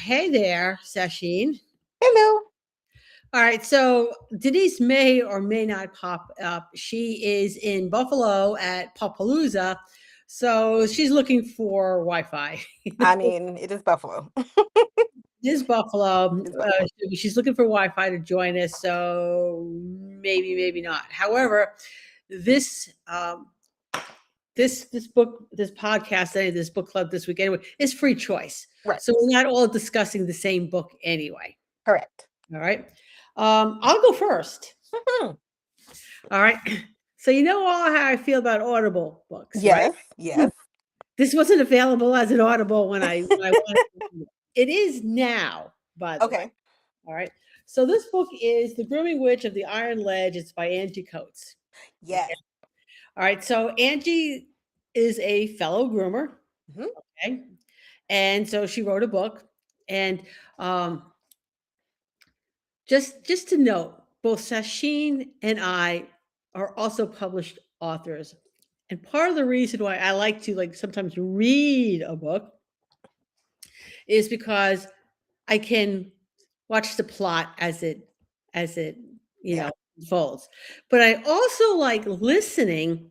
Hey there, Sacheen. Hello. All right, so Denise may or may not pop up. She is in Buffalo at Papalooza, so she's looking for Wi-Fi. I mean, it is Buffalo. It is Buffalo. It's Buffalo. She's looking for Wi-Fi to join us, so maybe not. However, this this book, this podcast, this book club this week anyway, is free choice. Right. So we're not all discussing the same book anyway. Correct. All right. I'll go first. Mhm. All right. So you know all how I feel about Audible books, right? Yes. Yes. This wasn't available as an Audible when I wanted to. It is now, by the way. Okay. All right. So this book is The Grooming Witch of the Iron Ledge. It's by Angie Coates. Yes. Okay. All right. So Angie is a fellow groomer. Mhm. Okay. And so she wrote a book. And just to note, both Sacheen and I are also published authors. And part of the reason why I like to sometimes read a book is because I can watch the plot as it Yeah. unfolds. But I also like listening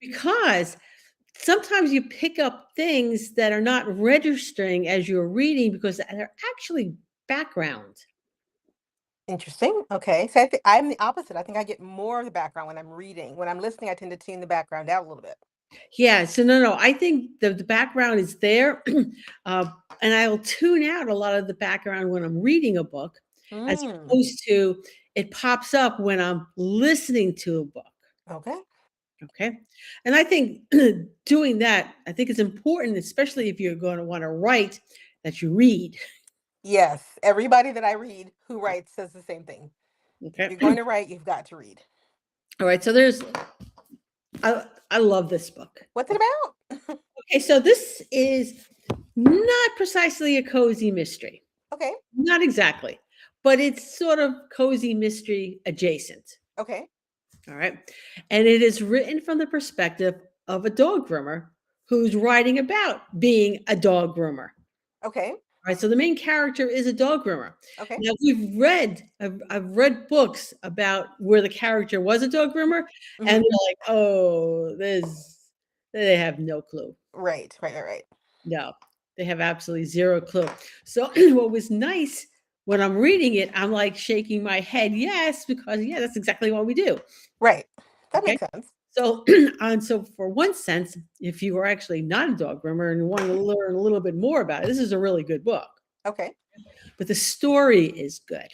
because sometimes you pick up things that are not registering as you're reading because they're actually background. Interesting. Okay. So I'm the opposite. I think I get more of the background when I'm reading. When I'm listening, I tend to tune the background out a little bit. Yeah, so no, I think the background is there, and I will tune out a lot of the background when I'm reading a book, as Mm. opposed to it pops up when I'm listening to a book. Okay. Okay, and I think doing that, I think it's important, especially if you're going to want to write, that you read. Yes. Everybody that I read who writes says the same thing. If Okay, you're going to write, you've got to read. all right. So I love this book. What's it about? Okay, so this is not precisely a cozy mystery. Okay. Not exactly, but it's sort of cozy mystery adjacent. Okay. All right. And it is written from the perspective of a dog groomer who's writing about being a dog groomer. Okay. All right. So the main character is a dog groomer. Okay. Now I've read books about where the character was a dog groomer, Mhm. and they're like, oh, they have no clue. Right. No, they have absolutely zero clue. So what was nice when I'm reading it, I'm like shaking my head, yes, because yeah, that's exactly what we do. Right. That Okay. makes sense. So so for one sense, if you are actually not a dog groomer and you want to learn a little bit more about it, this is a really good book. Okay. But the story is good.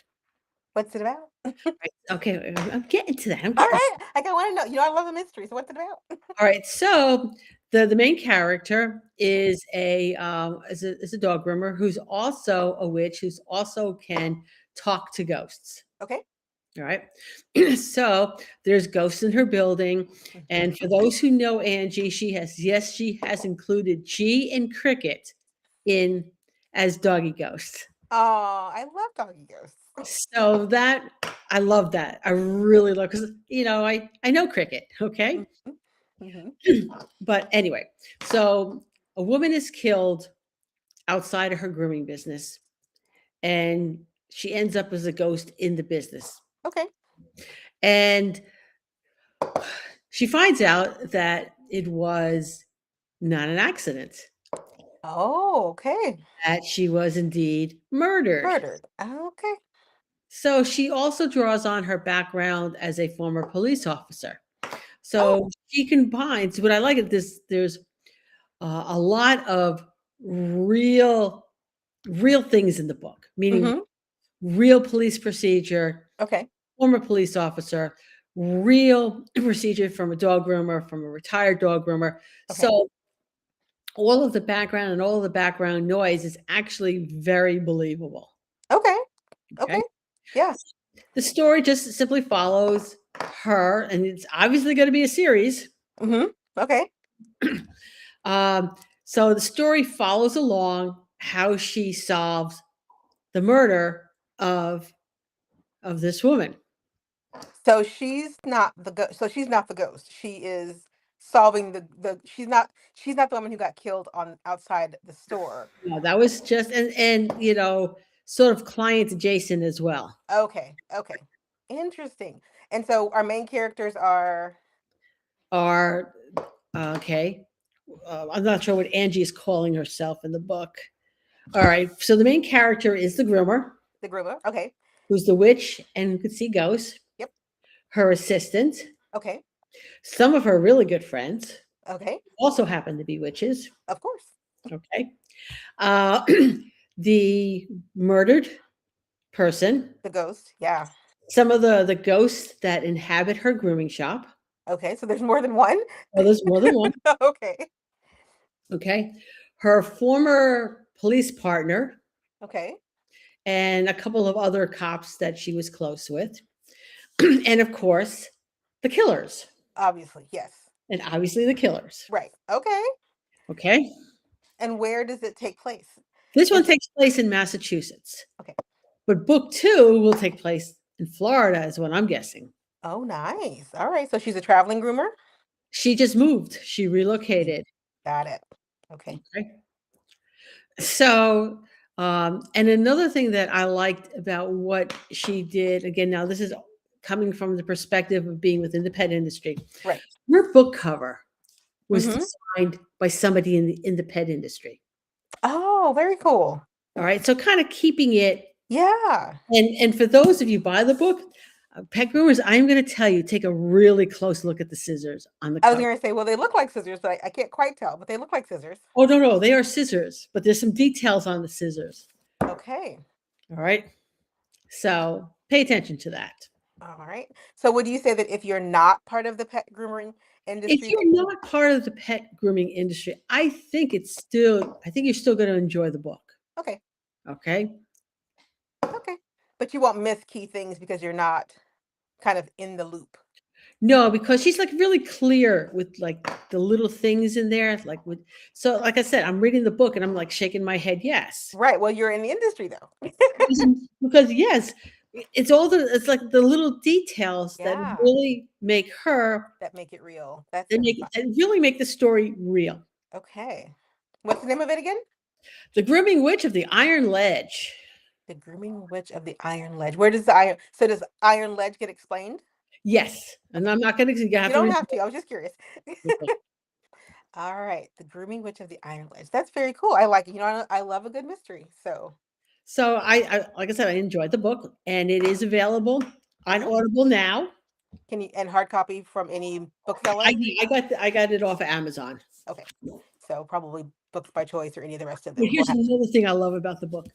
What's it about? Right? Okay, I'm getting to that. All right. I want to know. You know, I love the mystery. So what's it about? All right. So the main character is is a dog groomer who's also a witch who's also can talk to ghosts. Okay. All right. So there's ghosts in her building. And for those who know Angie, she has included G and Cricket in as doggy ghosts. Oh, I love doggy ghosts. So that I love that. I really love because I know Cricket, okay? Mm-hmm. But anyway, so a woman is killed outside of her grooming business, and she ends up as a ghost in the business. Okay. And she finds out that it was not an accident, Oh, okay. that she was indeed murdered. Murdered. Okay. So she also draws on her background as a former police officer. So she combines what I like at this. There's a lot of real things in the book, meaning Mm-hmm. real police procedure, Okay. former police officer, real procedure from a dog groomer, from a retired dog groomer. Okay. So all of the background and all of the background noise is actually very believable. Okay. Okay. Okay. Yeah. The story just simply follows her, and it's obviously going to be a series. Mm-hmm. Okay. Um, so the story follows along how she solves the murder of this woman. So she's not the ghost. She is solving the she's not the woman who got killed on outside the store. Yeah, that was just and sort of client adjacent as well. Okay, okay. Interesting. And so our main characters are Are okay. I'm not sure what Angie is calling herself in the book. All right. So the main character is the groomer, the groomer. Okay. who's the witch and who could see ghosts. Yep. Her assistant, Okay. some of her really good friends Okay. also happen to be witches. Of course. Okay. Uh, the murdered person, The ghost. Yeah. some of the ghosts that inhabit her grooming shop. Okay. So there's more than one. Oh, there's more than one. Okay. Okay. Her former police partner Okay. and a couple of other cops that she was close with. And of course, the killers. Obviously, yes. And obviously the killers. Right. Okay. Okay. And where does it take place? This one Is it takes place in Massachusetts, okay? but book two will take place in Florida, is what I'm guessing. Oh, nice. All right. So she's a traveling groomer. She just moved, she relocated. Got it. Okay. Okay. So, and another thing that I liked about what she did, again, now this is coming from the perspective of being within the pet industry. Right. Her book cover was Mm-hmm. designed by somebody in the pet industry. Oh, very cool. All right. So kind of keeping it, Yeah. and for those of you buy the book, pet groomers, I'm going to tell you, take a really close look at the scissors on the I was cover. gonna say, well, they look like scissors, but I can't quite tell, but they look like scissors. Oh, no, no, they are scissors, but there's some details on the scissors. Okay. All right. So pay attention to that. All right. So would you say that if you're not part of the pet grooming If industry that you're not part of the pet grooming industry, I think you're still going to enjoy the book. okay, Okay. okay. But you won't miss key things because you're not kind of in the loop. No, because she's like really clear with like the little things in there. Like with so like I said, I'm reading the book and I'm like shaking my head, yes. Right. Well, you're in the industry though. Because yes, it's like the little details that Yeah. really make her That make it real. That's they make that really make the story real. okay. What's the name of it again? The Grooming Witch of the Iron Ledge. The Grooming Witch of the Iron Ledge. Where does the iron so does Iron Ledge get explained? Yes. And Okay. I'm not gonna you You have to don't read have to. I was just curious. the book. All right. The Grooming Witch of the Iron Ledge. That's very cool. I like it. You know, I love a good mystery. So, So I like I said, I enjoyed the book and it is available on mhm. Audible now. Can you and hard copy from any bookseller? I got it off of Amazon. Okay. So probably Books by Choice or any of the rest of But them will here's have another thing I love about the book.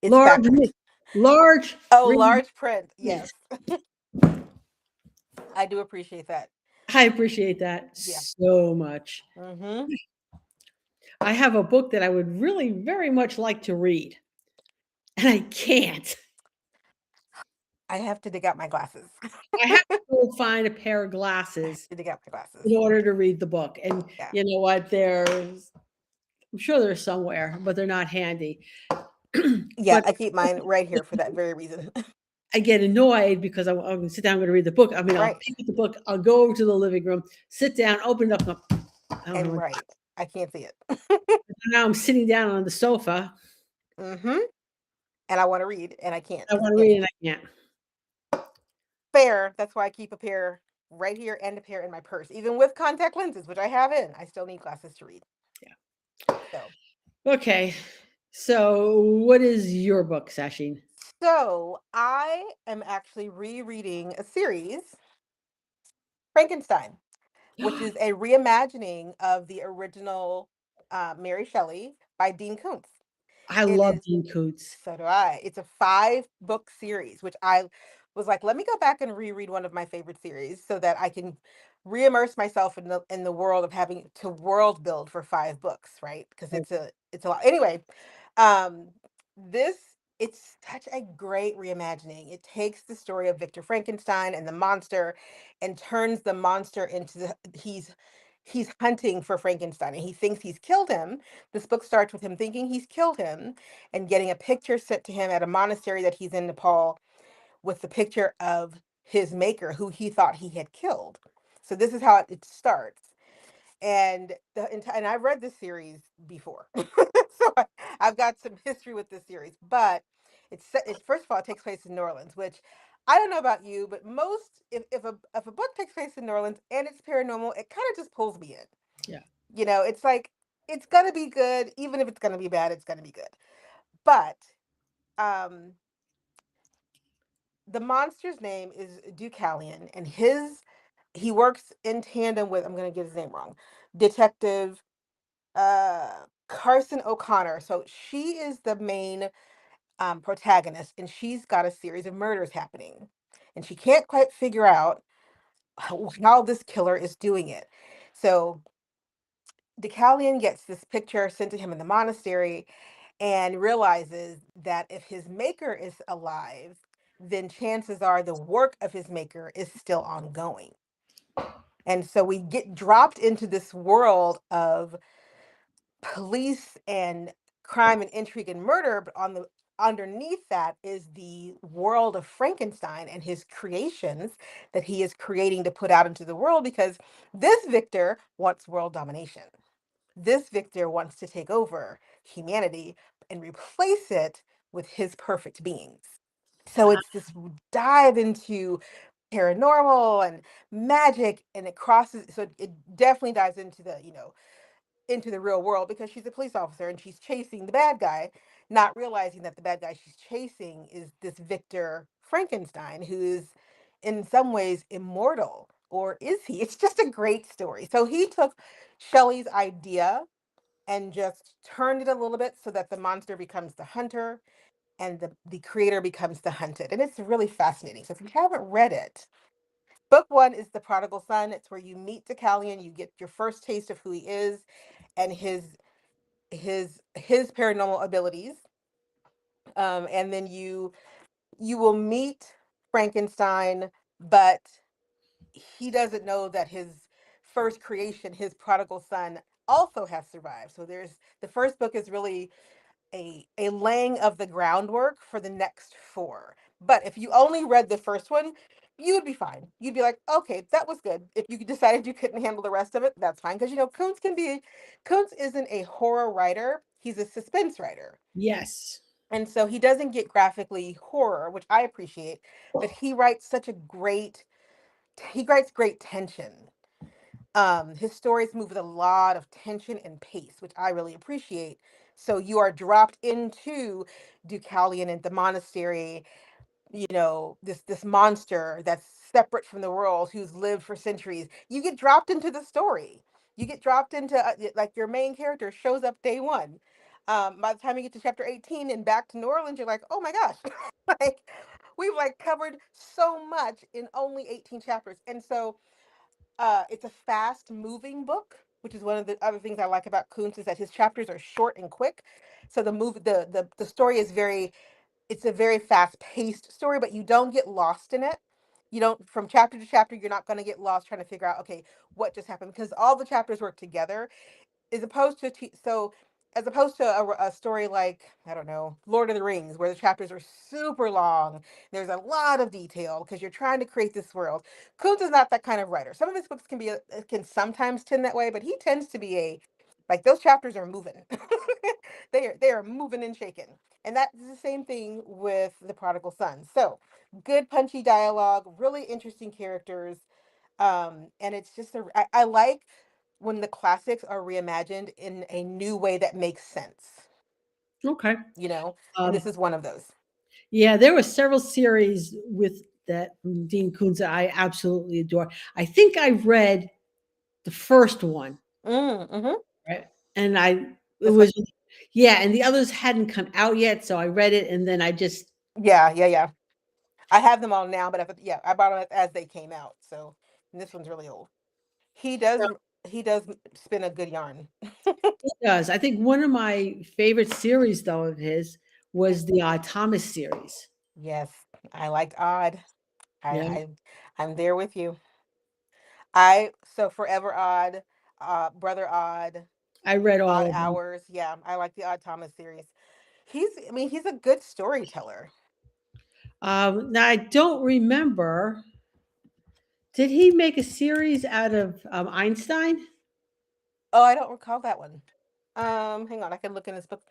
it's Large backwards. large Oh, green large print. yes. Yes. I do appreciate that. I appreciate that Yeah. so much. Mhm. I have a book that I would really very much like to read, and I can't. I have to dig out my glasses. I have to go find a pair of glasses To dig out my glasses. in order to read the book, and Yeah. you know what? I'm sure they're somewhere, but they're not handy. Yeah, But I keep mine right here for that very reason. I get annoyed because I'm gonna sit down, I'm gonna read the book. I mean, I'll Right. pick up the book, I'll go over to the living room, sit down, open it up, and I don't know And what right. I can't see it. now I'm sitting down on the sofa. Mhm. And I wanna read and I can't I 'cause I wanna can't read see. and I can't. Fair. That's why I keep a pair right here and a pair in my purse. Even with contact lenses, which I have in, I still need glasses to read. Yeah. So Okay. So what is your book, Sacheen? so I am actually rereading a series, Frankenstein, which is a reimagining of the original Mary Shelley by Dean Koontz. I It love is Dean Koontz. so do I. It's a 5-book series, which I was like, let me go back and reread one of my favorite series so that I can reimmerse myself in the world of having to world build for 5 books, right? Because it's a lot. Anyway, um, this It's such a great reimagining. It takes the story of Victor Frankenstein and the monster and turns the monster into he's hunting for Frankenstein and he thinks he's killed him. This book starts with him thinking he's killed him and getting a picture sent to him at a monastery that he's in Nepal with the picture of his maker who he thought he had killed. So this is how it starts. And and I've read this series before, so I've got some history with this series. But first of all, it takes place in New Orleans, which I don't know about you, but most if a book takes place in New Orleans and it's paranormal, it kind of just pulls me in. Yeah. You know, it's like it's gonna be good, even if it's gonna be bad, it's gonna be good. But um, the monster's name is Deucalion, and he works in tandem with, I'm gonna get his name wrong, Detective Carson O'Connor. So she is the main protagonist, and she's got a series of murders happening, and she can't quite figure out how this killer is doing it. So Deucalion gets this picture sent to him in the monastery, and realizes that if his maker is alive, then chances are the work of his maker is still ongoing. And so we get dropped into this world of police and crime and intrigue and murder, but on the underneath that is the world of Frankenstein and his creations that he is creating to put out into the world, because this Victor wants world domination. This Victor wants to take over humanity and replace it with his perfect beings. So it's this dive into paranormal and magic, and it crosses, so it definitely dives into the, into the real world, because she's a police officer and she's chasing the bad guy, not realizing that the bad guy she's chasing is this Victor Frankenstein, who is in some ways immortal. Or is he? It's just a great story. So he took Shelley's idea and just turned it a little bit so that the monster becomes the hunter and the creator becomes the hunted. And it's really fascinating. So if you haven't read it, book one is The Prodigal Son. It's where you meet Deucalion, you get your first taste of who he is and his paranormal abilities. And then you will meet Frankenstein, but he doesn't know that his first creation, his prodigal son, also has survived. So there's the first book is really a laying of the groundwork for the next four. But if you only read the first one, you would be fine. You'd be like, okay, that was good. If you decided you couldn't handle the rest of it, that's fine. Because Kuntz isn't a horror writer, he's a suspense writer. Yes. And so he doesn't get graphically horror, which I appreciate, but he writes great tension. His stories move with a lot of tension and pace, which I really appreciate. So you are dropped into Deucalion and the monastery, this monster that's separate from the world, who's lived for centuries. You get dropped into the story. You get dropped into like your main character shows up day one. By the time you get to chapter 18 and back to New Orleans, you're like, oh my gosh, like we've like covered so much in only 18 chapters. And so it's a fast moving book, which is one of the other things I like about Kuntz, is that his chapters are short and quick. So the story is it's a very fast paced story, but you don't get lost in it. You don't, from chapter to chapter, you're not going to get lost trying to figure out, okay, what just happened, because all the chapters work together, as opposed to, as opposed to a story like, I don't know, Lord of the Rings, where the chapters are super long. There's a lot of detail because you're trying to create this world. Kuntz is not that kind of writer. Some of his books can sometimes tend that way, but he tends to be like those chapters are moving. They are moving and shaking. And that's the same thing with The Prodigal Son. So good punchy dialogue, really interesting characters. And it's just I like when the classics are reimagined in a new way that makes sense, Okay. you know, and Um, this is one of those. yeah, there were several series with that from Dean Koontz that I absolutely adore. I think I read the first one, Mm-hmm. right? And I it The was first, yeah, and the others hadn't come out yet, so I read it and then I just yeah, yeah, yeah. I have them all now, but yeah, I bought them as they came out. So and this one's really old. He does he does spin a good yarn. it does. I think one of my favorite series though of his was the Thomas series. Yes, I liked Odd. I, Yeah, I I'm there with you. I so Forever Odd, Brother Odd, I read Odd all of them. Hours. Yeah, I like the Odd Thomas series. I mean, he's a good storyteller. Now I don't remember. Did he make a series out of Einstein? Oh, I don't recall that one. Hang on, I can look in this book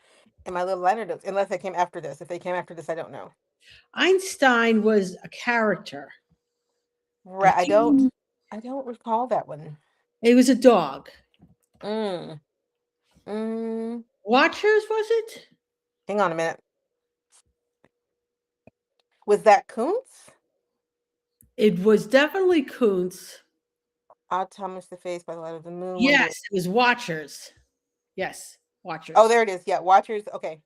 in my little liner notes, unless they came after this. If they came after this, I don't know. Einstein was a character. I Right, can't. I don't recall that one. It was a dog. Mm, mm, Watchers was it? hang on a minute. Was that Kuntz? It was definitely Kuntz. Odd Thomas the Face by the Light of the Moon. One day. Yes, it was Watchers. Yes, Oh, Watchers. there it is. Yeah, Watchers. Okay.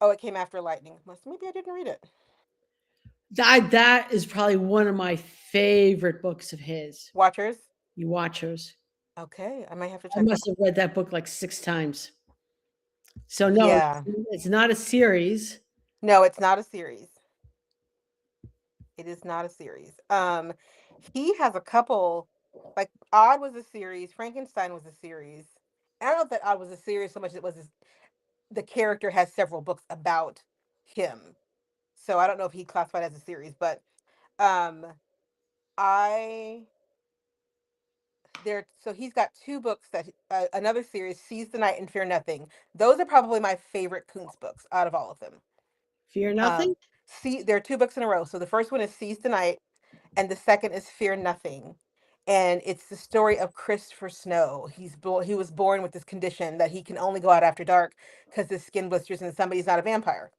Oh, it came after Lightning. Maybe I didn't read it. That is probably one of my favorite books of his. Watchers. You Watchers. Okay, I might have to I check that. must have read that book like 6 times. So no, Yeah. it's not a series. No, it's not a series. It is not a series. He has a couple. Like Odd was a series. Frankenstein was a series. I don't know if that Odd was a series so much as it was the character has several books about him. So I don't know if he classified as a series, but um, I there. So he's got two books that another series, Seize the Night and Fear Nothing. Those are probably my favorite Kuntz books out of all of them. Fear Um, Nothing. see, there are two books in a row. So the first one is Seize the Night, and the second is Fear Nothing. And it's the story of Christopher Snow. He was born with this condition that he can only go out after dark because his skin blisters and somebody's not a vampire.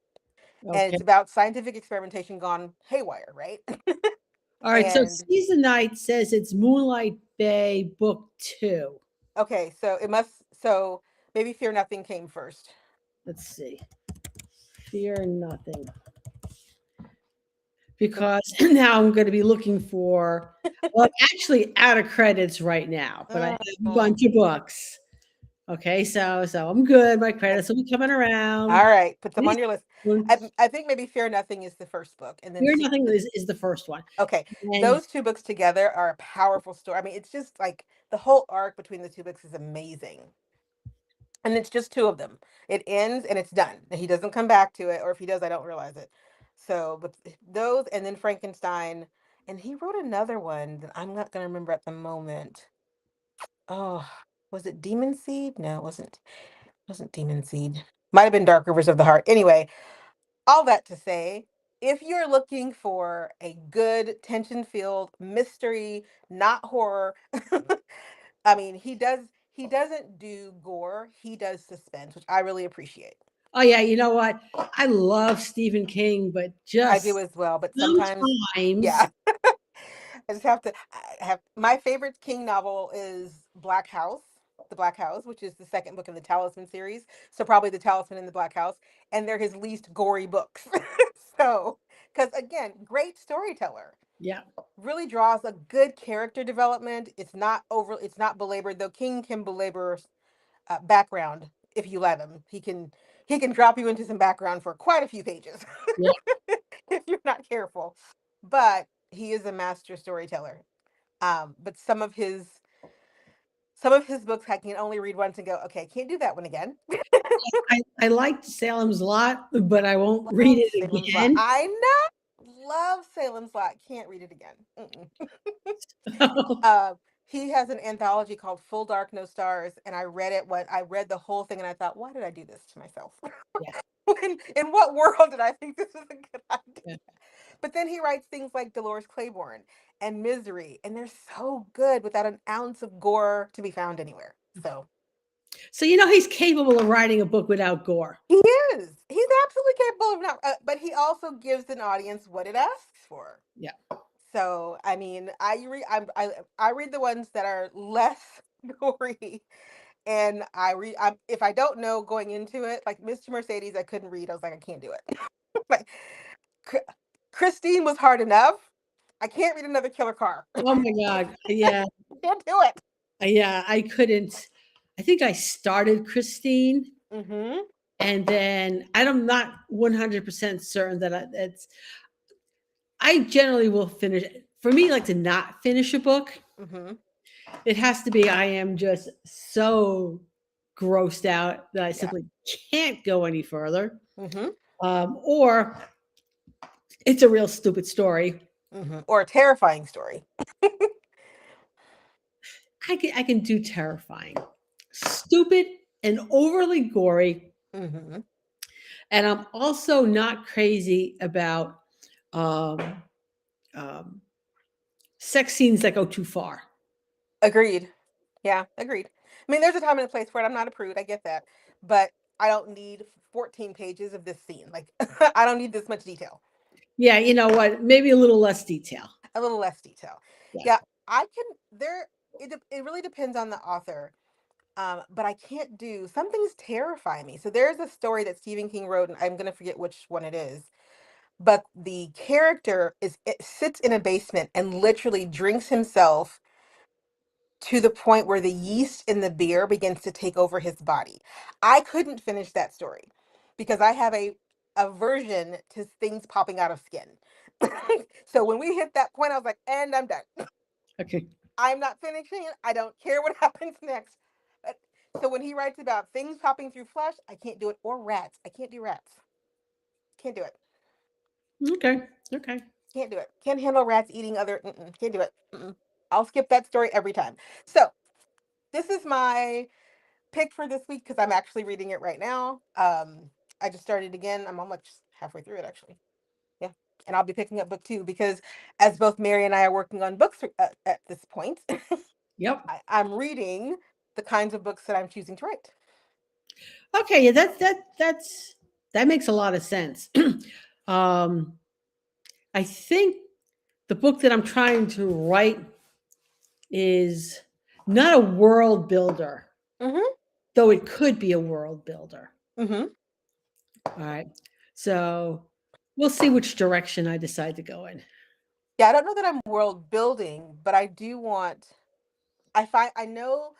And Okay. it's about scientific experimentation gone haywire, right? All right. So And Season Night says it's Moonlight Bay Book 2. okay, so maybe Fear Nothing came first. Let's see. Fear Nothing. So Because now I'm going to be looking for, well, I'm actually out of credits right now, but I have a mm, bunch of books. Okay, so I'm good. My okay. credits will be coming All around. right, put them These on your list. ones- I think maybe Fear Nothing is the first book, and then Fear Nothing is the first one. okay, And those two books together are a powerful story. I mean, it's just like the whole arc between the two books is amazing. And it's just two of them. It ends and it's done. And he doesn't come back to it, or if he does, I don't realize it. So, but those and then Frankenstein, and he wrote another one that I'm not going to remember at the moment. Oh, was it Demon Seed? No, it wasn't Demon Seed. Might have been Dark Rivers of the Heart. Anyway, all that to say, if you're looking for a good tension-filled mystery, not horror, I mean, he doesn't do gore, he does suspense, which I really appreciate. oh yeah, you know what? I love Stephen King, but I do just as well, but sometimes sometimes, yeah. I just have to I have my favorite King novel is Black House, The Black House, which is the second book in the Talisman series. So probably The Talisman and The Black House, and they're his least gory books. So, because again, great storyteller, yeah, really draws a good character development. It's not belabored, though King can belabor background if you let him. He can drop you into some background for quite a few pages yeah. if you're not careful. But he is a master storyteller. But some of his books I can only read once and go, okay, I can't do that one again. I liked Salem's Lot, but I won't read Love it Salem's Lot. again. I know. Love Salem's Lot. Can't read it again. Uh, he has an anthology called Full Dark No Stars, and I read the whole thing and I thought, why did I do this to myself? Yeah, In what world did I think this was a good idea? yeah. But then he writes things like Dolores Claiborne and Misery, and they're so good without an ounce of gore to be found anywhere. So So you know he's capable of writing a book without gore. he is. He's absolutely capable of not, but he also gives an audience what it asks for. Yeah. So I mean, I read the ones that are less gory, and if I don't know going into it, like Mr. Mercedes, I couldn't read. I was like, I can't do it. Like Christine was hard enough. I can't read another killer car. Oh my God. Yeah. Can't do it. Yeah. I couldn't. I think I started Christine, Mm-hmm. and then I'm not 100% certain that I generally will finish. For me, like to not finish a book, Mhm. it has to be I am just so grossed out that I Yeah. simply can't go any further, Mhm. or it's a real stupid story. Mhm. Or a terrifying story. I can do terrifying, stupid, and overly gory, Mhm. and I'm also not crazy about um, um, sex scenes that go too far. Agreed. Yeah, agreed. I mean, there's a time and a place for it. I'm not a prude. I get that. But I don't need 14 pages of this scene. Like, I don't need this much detail. Yeah, you know what? Maybe a little less detail. A little less detail. Yeah. Yeah, I can, there, it really depends on the author. But I can't do, some things terrify me. So there's a story that Stephen King wrote, and I'm going to forget which one it is. But the character it sits in a basement and literally drinks himself to the point where the yeast in the beer begins to take over his body. I couldn't finish that story because I have a aversion to things popping out of skin. So when we hit that point, I was like, and I'm done. Okay. I'm not finishing it. I don't care what happens next. But so when he writes about things popping through flesh, I can't do it. Or rats. I can't do rats. Can't do it. Okay. Okay. Can't do it. Can't handle rats eating other. Can't do it. I'll skip that story every time. So this is my pick for this week because I'm actually reading it right now. I just started again. I'm almost halfway through it actually. Yeah, and I'll be picking up book two because as both Mary and I are working on books at this point, Yep. I'm reading the kinds of books that I'm choosing to write. Okay. Yeah. That makes a lot of sense. um, I think the book that I'm trying to write is not a world builder, Mm-hmm. though it could be a world builder. Mm-hmm. All right. So we'll see which direction I decide to go in. Yeah, I don't know that I'm world building, but I do want. I know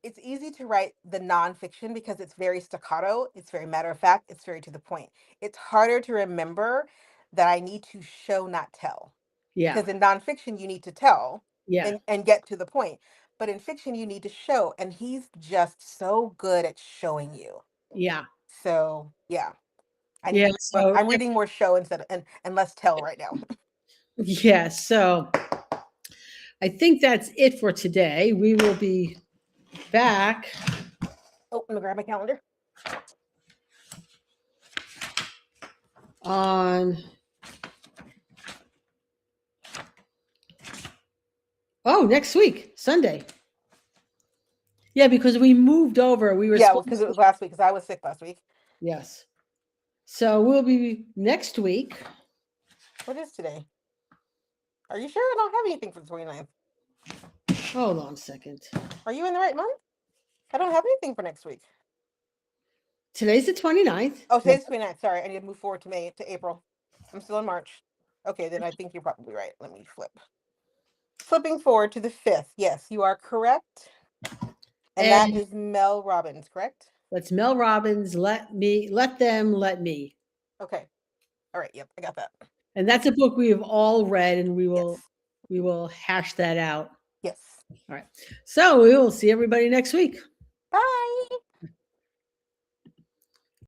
it's easy to write the nonfiction because it's very staccato, it's very matter of fact, it's very to the point. It's harder to remember that I need to show, not tell. Yeah. Because in nonfiction, you need to tell Yeah. and get to the point. But in fiction, you need to show. And he's just so good at showing you. Yeah. So yeah, I need Yeah. to, So I'm reading more show instead of, and less tell right now. yeah. So I think that's it for today. We will be back Oh, let me grab my calendar. on next week, Sunday. Yeah, because we moved over. We were Yeah, supposed because it to, was last week, because I was sick last week. yes. So we'll be next week. What is today? Are you sure I don't have anything for the 29th? Hold on a second. Are you in the right month? I don't have anything for next week. Today's the 29th. Oh, Yeah. today's 29th. Sorry, I need to move forward to April. I'm still in March. Okay, then I think you're probably right. Let me flip. Flipping forward to the 5th. Yes, you are correct. And that And is Mel Robbins, correct? that's Mel Robbins. Let them, let me. Okay. All right. Yep, I got that. And that's a book we have all read, and Yes. we will hash that out. Yes. All right. So we will see everybody next week. Bye.